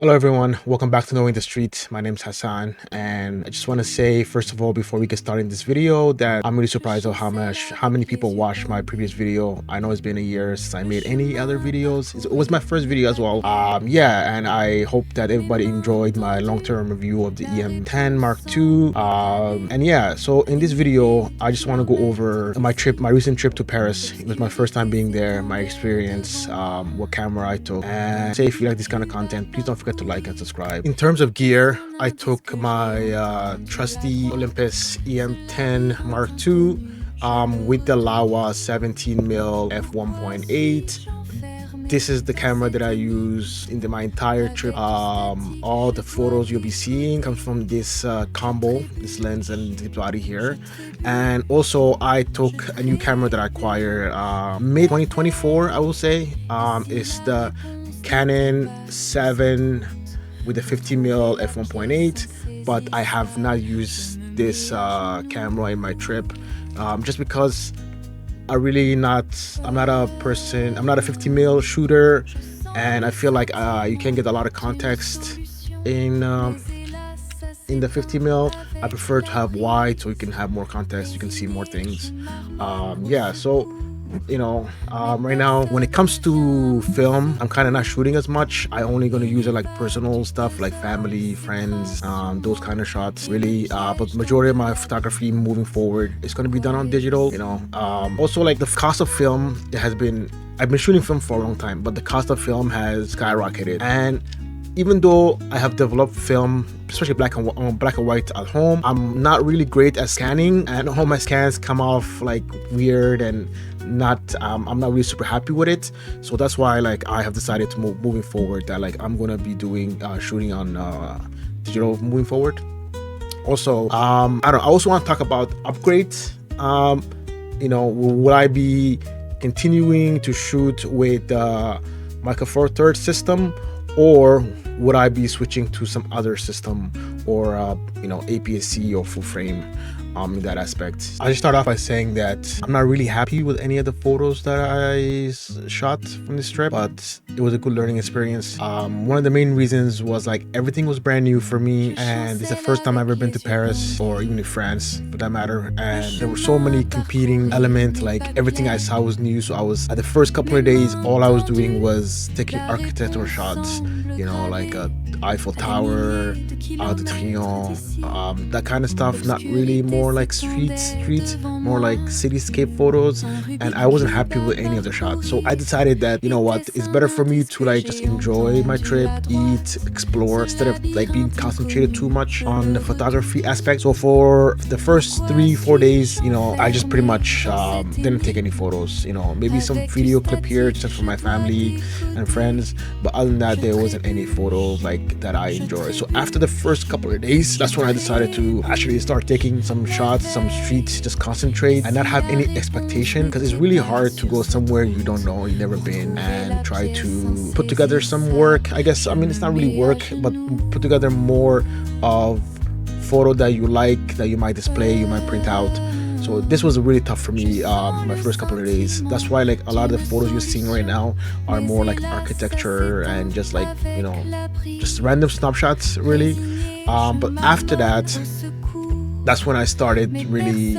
Hello everyone, welcome back to Knowing the Street. My name's Hassan, and I just want to say first of all, before we get started in this video, that I'm really surprised at how many people watched my previous video. I know it's been a year since I made any other videos. It was my first video as well. Yeah, and I hope that everybody enjoyed my long-term review of the E-M10 Mark II. And yeah, so in this video, I just want to go over my recent trip to Paris. It was my first time being there, my experience, what camera I took, and say if you like this kind of content, please don't forget to like and subscribe. In terms of gear, I took my trusty Olympus E-M10 Mark II with the Laowa 17mm f1.8. This is the camera that I use in my entire trip. All the photos you'll be seeing comes from this combo, this lens and this body here. And also I took a new camera that I acquired mid 2024, I will say. It's the Canon 7 with the 50mm f1.8, but I have not used this camera in my trip just because I'm not a 50mm shooter, and I feel like you can get a lot of context in the 50mm. I prefer to have wide so you can have more context, you can see more things. Yeah, so right now when it comes to film, I'm kind of not shooting as much. I only going to use it like personal stuff, like family, friends, those kind of shots really. But majority of my photography moving forward is going to be done on digital. Also, like, the cost of film, I've been shooting film for a long time, but the cost of film has skyrocketed. And even though I have developed film, especially black and white at home, I'm not really great at scanning, and all my scans come off like weird and not I'm not really super happy with it. So that's why, like, I have decided to moving forward that, like, I'm gonna be doing shooting on digital moving forward. Also, I also want to talk about upgrades. Will I be continuing to shoot with Micro Four Thirds system, or would I be switching to some other system, or APS-C or full frame in that aspect? I just start off by saying that I'm not really happy with any of the photos that I shot from this trip, but it was a good learning experience. One of the main reasons was, like, everything was brand new for me, and it's the first time I've ever been to Paris, or even in France for that matter, and there were so many competing elements. Like, everything I saw was new, so I was, at the first couple of days, all I was doing was taking architectural shots, like Eiffel Tower, Arc de Triomphe, that kind of stuff. Not really more like street, more like cityscape photos, and I wasn't happy with any of the shots. So I decided that, it's better for me to, like, just enjoy my trip, eat, explore, instead of, like, being concentrated too much on the photography aspect. So for the first 3-4 days, I just pretty much didn't take any photos. Maybe some video clip here just for my family and friends, but other than that, there wasn't any photo like that I enjoy. So after the first couple of days, that's when I decided to actually start taking some shots, some streets, just concentrate and not have any expectation, because it's really hard to go somewhere you don't know, you've never been, and try to put together some work. I guess, it's not really work, but put together more of photo that you like, that you might display, you might print out. So this was really tough for me my first couple of days. That's why, like, a lot of the photos you're seeing right now are more like architecture and just, like, just random snapshots really. But after that, that's when I started really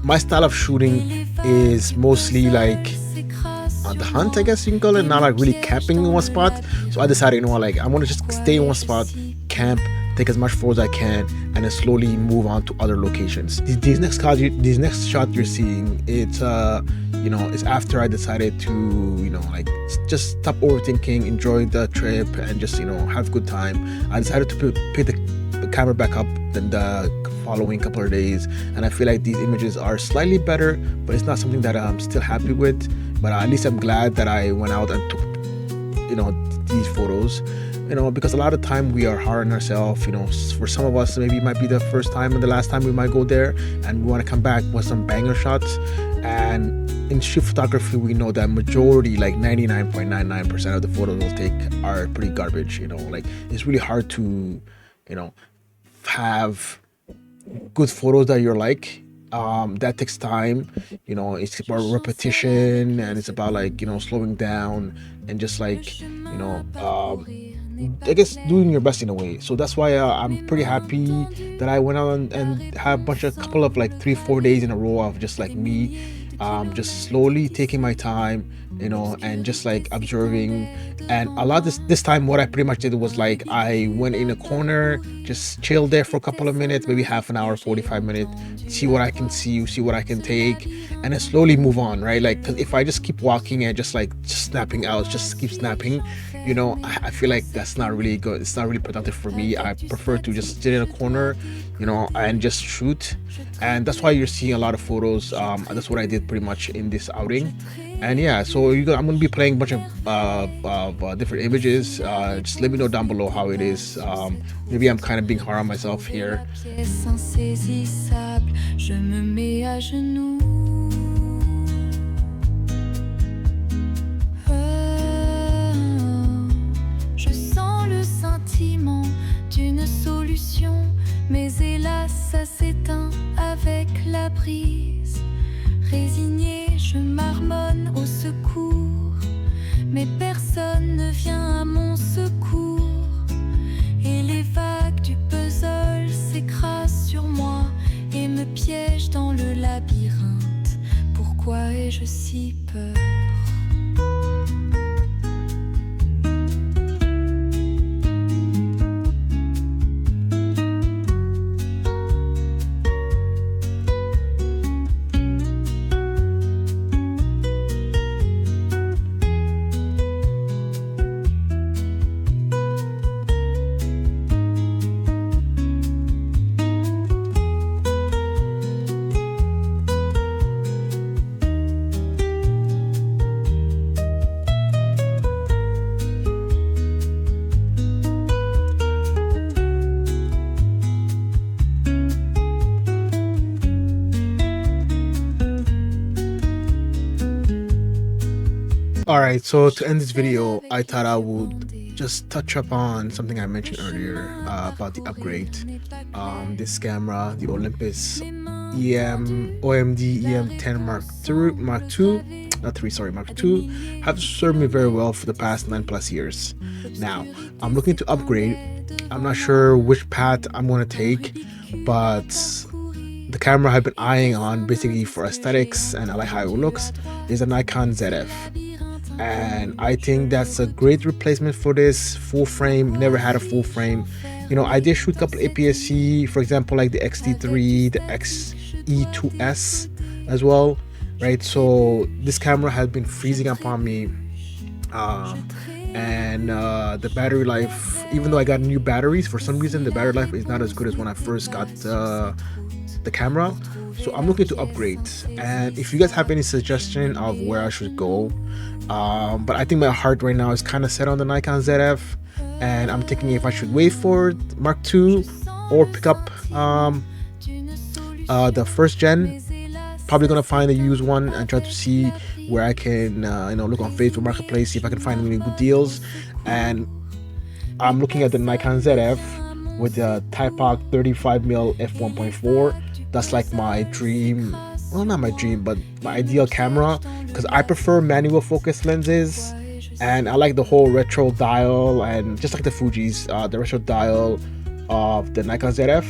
my style of shooting is mostly like on the hunt, I guess you can call it, not like really camping in one spot. So I decided, like, I want to just stay in one spot, camp, take as much photos as I can, and then slowly move on to other locations. These next shot you're seeing, it's it's after I decided to like, just stop overthinking, enjoy the trip, and just have a good time. I decided to pick the camera back up than the following couple of days, and I feel like these images are slightly better, but it's not something that I'm still happy with. But at least I'm glad that I went out and took these photos, because a lot of time we are hard on ourselves. For some of us, maybe it might be the first time and the last time we might go there, and we want to come back with some banger shots. And in street photography, we know that majority, like 99.99% of the photos we'll take are pretty garbage. Like, it's really hard to have good photos that you're like. That takes time. It's about repetition, and it's about, like, slowing down and just like, I guess doing your best in a way. So that's why I'm pretty happy that I went on and had a couple of like 3 4 days in a row of just like me, just slowly taking my time, and just like observing. And a lot this time, what I pretty much did was like I went in a corner, just chilled there for a couple of minutes, maybe half an hour, 45 minutes, see what I can see what I can take, and then slowly move on, right? Like, 'cause if I just keep walking and just snapping out, just keep snapping, I feel like that's not really good. It's not really productive for me. I prefer to just sit in a corner, and just shoot. And that's why you're seeing a lot of photos. That's what I did pretty much in this outing. And yeah, so I'm gonna be playing a bunch of different images. Just let me know down below how it is. Maybe I'm kind of being hard on myself here. D'une solution, mais hélas ça s'éteint avec la brise. Résigné, je marmonne au secours, mais personne ne vient à mon secours. Et les vagues du puzzle s'écrasent sur moi et me piègent dans le labyrinthe. Pourquoi ai-je si peur? All right, so to end this video, I thought I would just touch up on something I mentioned earlier, about the upgrade. This camera, the Olympus OMD E-M10 Mark II, not 3, sorry, Mark II, have served me very well for the past 9+ years. Now, I'm looking to upgrade. I'm not sure which path I'm going to take, but the camera I've been eyeing on basically for aesthetics and I like how it looks is a Nikon ZF. And I think that's a great replacement for this full frame. Never had a full frame. I did shoot a couple of APS-C, for example, like the XT3, the XE2S as well, right? So this camera has been freezing up on me, and the battery life, even though I got new batteries, for some reason the battery life is not as good as when I first got the camera. So I'm looking to upgrade, and if you guys have any suggestion of where I should go, but I think my heart right now is kind of set on the Nikon ZF, and I'm thinking if I should wait for Mark II or pick up the first gen. Probably gonna find a used one and try to see where I can look on Facebook Marketplace, see if I can find any good deals. And I'm looking at the Nikon ZF with the Typoc 35mm f1.4. That's like my dream, well, not my dream, but my ideal camera, because I prefer manual focus lenses, and I like the whole retro dial, and just like the Fuji's, the retro dial of the Nikon ZF.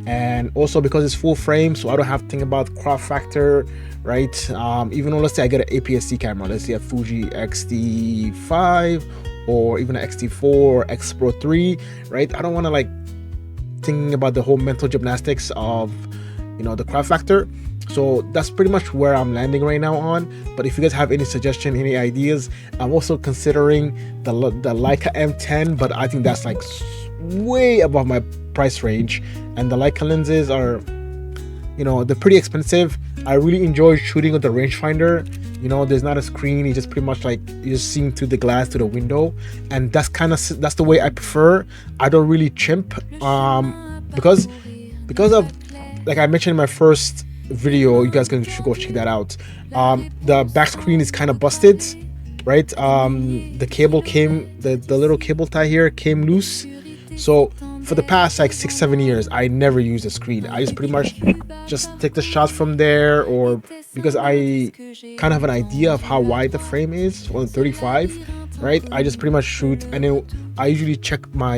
And also because it's full frame, so I don't have to think about crop factor, right? Even though, let's say I get an APS-C camera, let's say a Fuji X-T5 or even an X-T4, X Pro 3, right? I don't want to like thinking about the whole mental gymnastics of the crop factor. So that's pretty much where I'm landing right now on. But if you guys have any suggestion, any ideas, I'm also considering the Leica M10, but I think that's like way above my price range. And the Leica lenses are, they're pretty expensive. I really enjoy shooting with the rangefinder. There's not a screen, it's just pretty much like you're seeing through the glass to the window, and that's the way I prefer. I don't really chimp, because of, like I mentioned in my first video, you guys should go check that out. The back screen is kind of busted, right? The cable the little cable tie here came loose. So for the past like 6-7 years, I never use a screen. I just pretty much just take the shots from there, or because I kind of have an idea of how wide the frame is on 35. right? I just pretty much shoot, and then I usually check my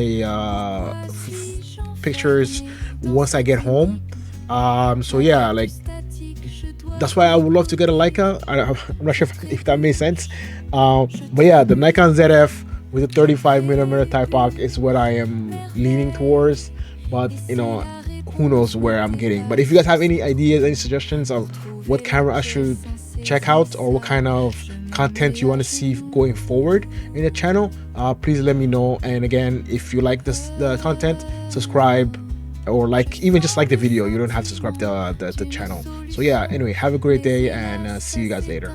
pictures once I get home. So yeah, like that's why I would love to get a Leica. I'm not sure if that makes sense. But yeah, the Nikon ZF with a 35 millimeter type op is what I am leaning towards. But you know, who knows where I'm getting. But if you guys have any ideas, any suggestions of what camera I should check out, or what kind of content you want to see going forward in the channel, please let me know. And again, if you like the content, subscribe, or like even just like the video. You don't have to subscribe to the channel. So yeah, anyway, have a great day, and see you guys later.